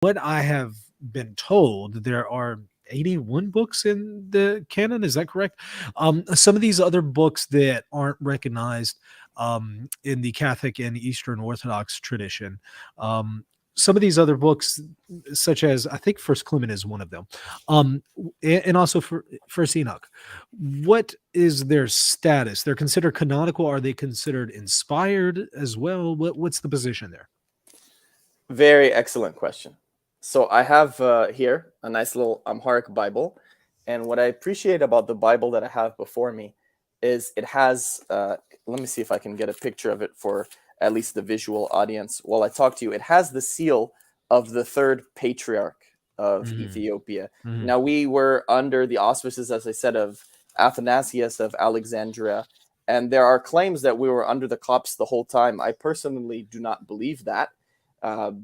what I have been told, there are 81 books in the canon. Is that correct? Some of these other books that aren't recognized in the Catholic and Eastern Orthodox tradition. Um, some of these other books, such as I think First Clement is one of them, and also for First Enoch. What is their status? They're considered canonical. Are they considered inspired as well? What's the position there? Very excellent question. So I have here a nice little Amharic Bible. And what I appreciate about the Bible that I have before me is it has, let me see if I can get a picture of it for at least the visual audience while I talk to you. It has the seal of the third patriarch of Ethiopia. Now, we were under the auspices, as I said, of Athanasius of Alexandria. And there are claims that we were under the Copts the whole time. I personally do not believe that.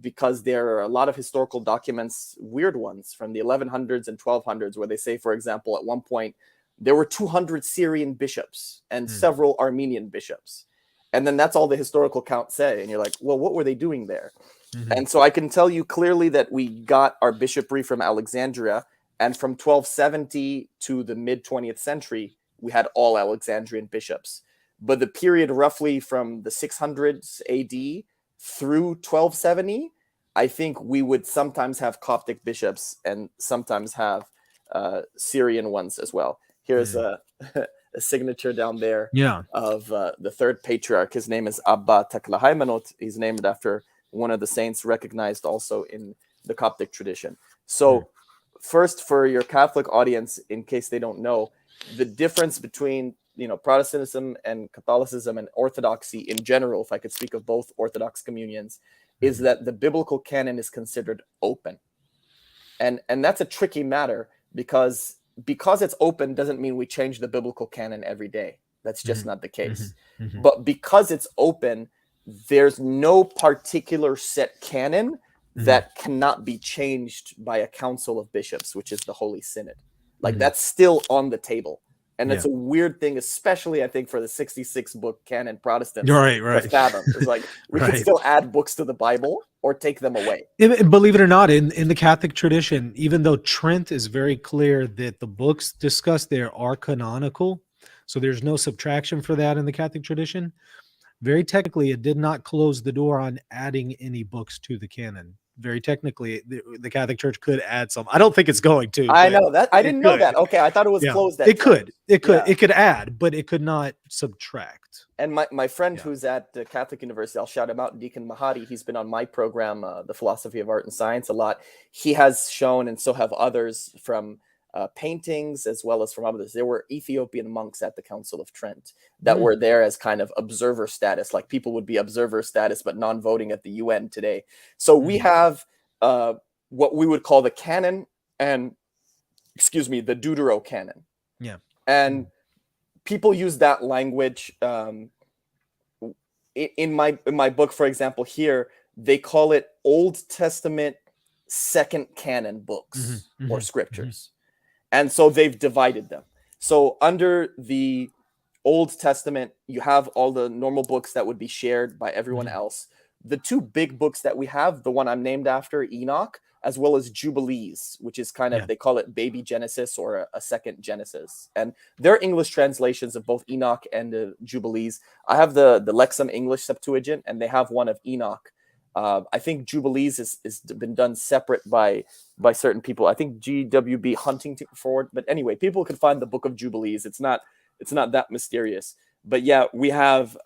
Because there are a lot of historical documents, weird ones from the 1100s and 1200s, where they say, for example, at one point, there were 200 Syrian bishops and several Armenian bishops. And then that's all the historical counts say. And you're like, well, what were they doing there? And so I can tell you clearly that we got our bishopry from Alexandria. And from 1270 to the mid 20th century, we had all Alexandrian bishops. But the period roughly from the 600s AD through 1270, I think we would sometimes have Coptic bishops and sometimes have Syrian ones as well. Here's a signature down there of the third patriarch. His name is Abba Teklahaimanot. He's named after one of the saints recognized also in the Coptic tradition. So first, for your Catholic audience, in case they don't know, the difference between Protestantism and Catholicism and Orthodoxy in general, if I could speak of both Orthodox communions, is that the biblical canon is considered open. And that's a tricky matter because it's open doesn't mean we change the biblical canon every day. That's just not the case. But because it's open, there's no particular set canon that cannot be changed by a council of bishops, which is the Holy Synod. Like that's still on the table. And it's a weird thing, especially, I think, for the 66-book canon Protestants to fathom. It's like we can still add books to the Bible or take them away. And believe it or not, in the Catholic tradition, even though Trent is very clear that the books discussed there are canonical, so there's no subtraction for that in the Catholic tradition, very technically, it did not close the door on adding any books to the canon. Very technically, the Catholic Church could add some. I don't think it's going to. I know that. I didn't know that. Okay, I thought it was closed. It could. It could add, but it could not subtract. And my friend who's at the Catholic University, I'll shout him out, Deacon Mahadi. He's been on my program, The Philosophy of Art and Science, a lot. He has shown, and so have others, from paintings as well as from others. There were Ethiopian monks at the Council of Trent that were there as kind of observer status, like people would be observer status but non-voting at the UN today. So we have what we would call the canon and, the Deuterocanon. Yeah. And people use that language. In my book, for example, here, they call it Old Testament second canon books or scriptures. And so they've divided them. So under the Old Testament, you have all the normal books that would be shared by everyone else. The two big books that we have, the one I'm named after, Enoch, as well as Jubilees, which is kind of, they call it baby Genesis or a second Genesis. And they're English translations of both Enoch and Jubilees. I have the Lexham English Septuagint, and they have one of Enoch. I think Jubilees is been done separate by certain people. I think GWB Huntington Forward. But anyway, people can find the Book of Jubilees. It's not that mysterious. But yeah, we have,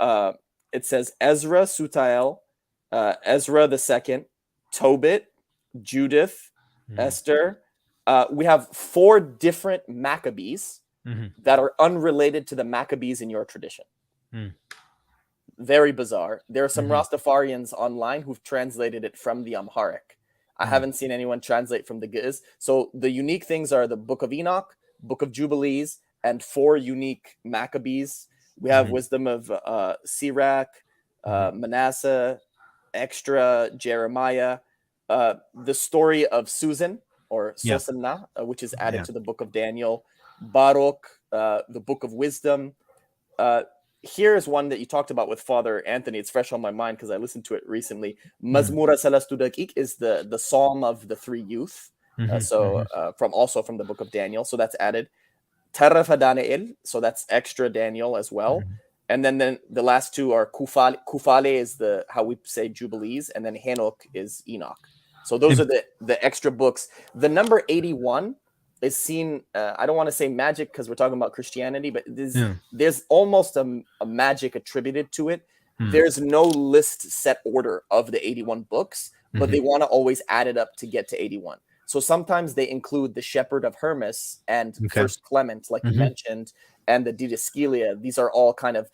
it says Ezra, Sutael, Ezra the second, Tobit, Judith, Esther. We have 4 different Maccabees that are unrelated to the Maccabees in your tradition. Very bizarre. There are some Rastafarians online who've translated it from the Amharic. I haven't seen anyone translate from the Ge'ez. So the unique things are the Book of Enoch, Book of Jubilees, and 4 unique Maccabees. We have Wisdom of Sirach, Manasseh, Extra, Jeremiah, the story of Susan or Susanna, which is added to the Book of Daniel, Baruch, the Book of Wisdom. here's one that you talked about with Father Anthony. It's fresh on my mind because I listened to it recently. Mhm. Mazmura Salastu Daqiq is the Psalm of the three youth. From the book of Daniel. So that's added. Tarafa Daniel, so that's extra Daniel as well. Mhm. And then the last two are Kufale. Kufale is the how we say Jubilees, and then Hanok is Enoch. So those are the extra books. The number 81 is seen. I don't want to say magic because we're talking about Christianity, but there's almost a magic attributed to it. There's no list set order of the 81 books, but they want to always add it up to get to 81. So sometimes they include the Shepherd of Hermas and First Clement, like you mentioned, and the Didascalia. These are all kind of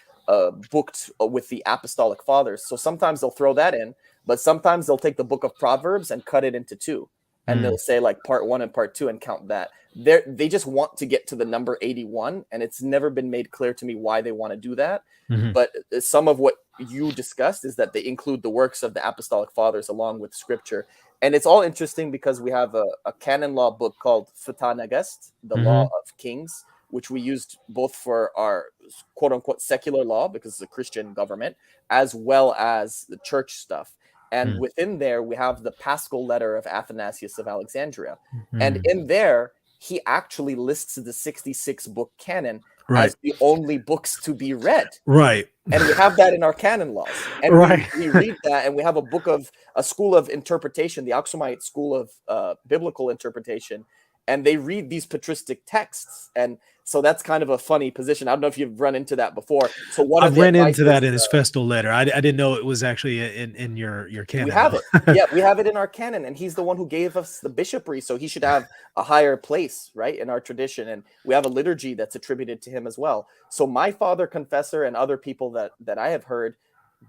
booked with the Apostolic Fathers. So sometimes they'll throw that in, but sometimes they'll take the book of Proverbs and cut it into two. And they'll say like part 1 and part 2 and count that. They just want to get to the number 81, and it's never been made clear to me why they want to do that. But some of what you discussed is that they include the works of the Apostolic Fathers along with Scripture. And it's all interesting because we have a canon law book called Fatah Nagast, the Law of Kings, which we used both for our quote-unquote secular law because it's a Christian government, as well as the church stuff. And within there, we have the Paschal letter of Athanasius of Alexandria. And in there, he actually lists the 66-book canon as the only books to be read. Right. And we have that in our canon laws. And we read that, and we have a school of interpretation, the Aksumite school of biblical interpretation, and they read these patristic texts. And so that's kind of a funny position. I don't know if you've run into that before. So I've run into that in his festal letter. I didn't know it was actually in your canon. We have it. Yeah, we have it in our canon, and he's the one who gave us the bishopry, so he should have a higher place, right, in our tradition. And we have a liturgy that's attributed to him as well. So my father confessor and other people that I have heard,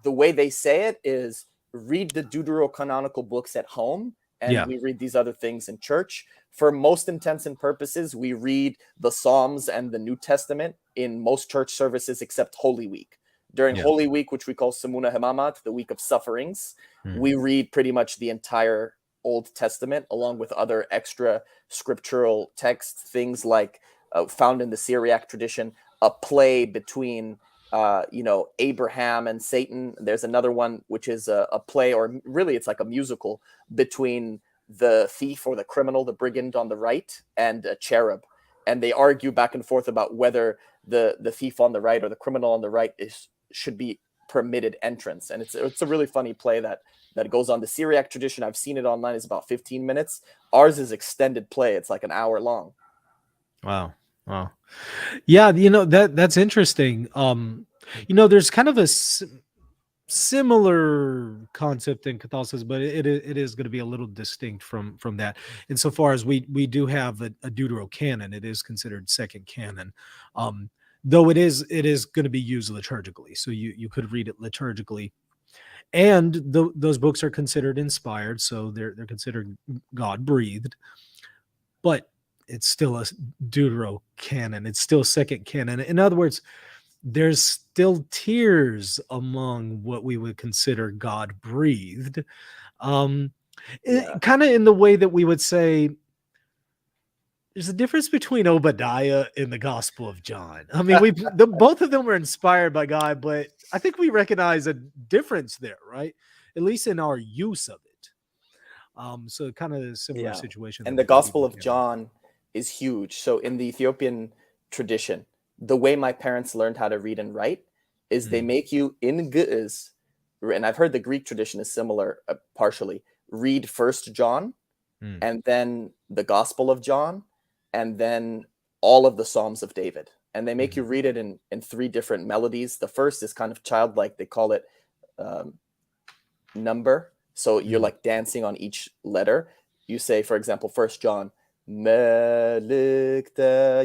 the way they say it is read the deuterocanonical books at home, and we read these other things in church. For most intents and purposes, we read the Psalms and the New Testament in most church services except Holy Week. During Holy Week, which we call Samuna Hemamat, the week of sufferings, we read pretty much the entire Old Testament along with other extra scriptural texts, things like found in the Syriac tradition, a play between Abraham and Satan. There's another one which is a play, or really it's like a musical, between the thief or the criminal, the brigand on the right, and a cherub. And they argue back and forth about whether the thief on the right or the criminal on the right should be permitted entrance. And it's a really funny play that goes on. The Syriac tradition, I've seen it online, is about 15 minutes. Ours is extended play. It's like an hour long. Wow. Yeah, that's interesting. There's kind of a similar concept in Catholicism, but it is going to be a little distinct from that. Insofar as we do have a Deuterocanon, it is considered second canon, though it is going to be used liturgically. So you could read it liturgically, and those books are considered inspired, so they're considered God breathed, but it's still a Deuterocanon. It's still second canon. In other words, there's still tears among what we would consider God breathed. Kind of in the way that we would say there's a difference between Obadiah and the Gospel of John. I mean, both of them were inspired by God, but I think we recognize a difference there, right? At least in our use of it. So kind of a similar situation. And the Gospel of John is huge. So in the Ethiopian tradition, the way my parents learned how to read and write is they make you in Ge'ez, and I've heard the Greek tradition is similar partially, read First John, and then the Gospel of John, and then all of the Psalms of David. And they make you read it in 3 different melodies. The first is kind of childlike. They call it number. So you're like dancing on each letter. You say, for example, First John, Melikta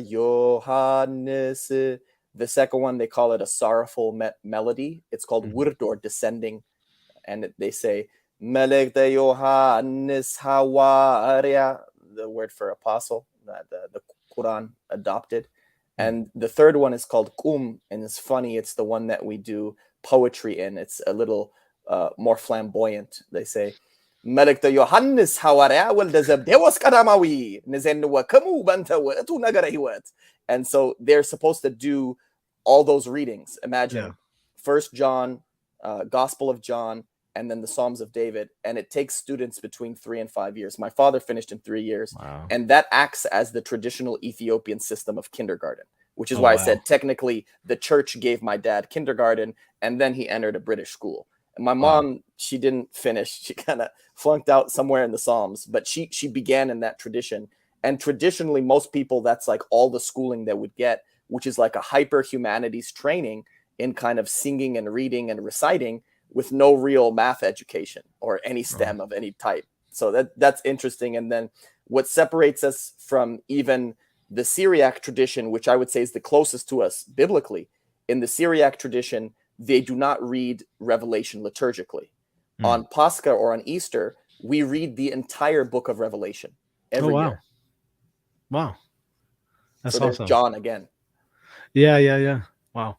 Johannes. The second one, they call it a sorrowful melody. It's called Wurd, or descending. And they say, Melikta Johannes Hawaria, the word for apostle, that the Quran adopted. And the third one is called Kum, and it's funny. It's the one that we do poetry in. It's a little more flamboyant. They say, Melikta Johannes Hawaria wal Dezebdewas Kadamawi Nizenwa Kamu Banta Wetu Nagara Hiwet. And so they're supposed to do all those readings. Yeah. Imagine First John, Gospel of John, and then the Psalms of David, and it takes students between 3 and 5 years. My father finished in 3 years, Wow. and that acts as the traditional Ethiopian system of kindergarten, which is Oh, why I wow. said technically the church gave my dad kindergarten, and then he entered a British school. And my Wow. mom, she didn't finish. She kind of flunked out somewhere in the Psalms, but she began in that tradition. And traditionally, most people, that's like all the schooling they would get, which is like a hyper humanities training in kind of singing and reading and reciting, with no real math education or any STEM of any type. So that's interesting. And then what separates us from even the Syriac tradition, which I would say is the closest to us biblically, in the Syriac tradition, they do not read Revelation liturgically. On Pascha or on Easter, we read the entire book of Revelation every year. Wow. That's So there's awesome. John again. Yeah. Wow.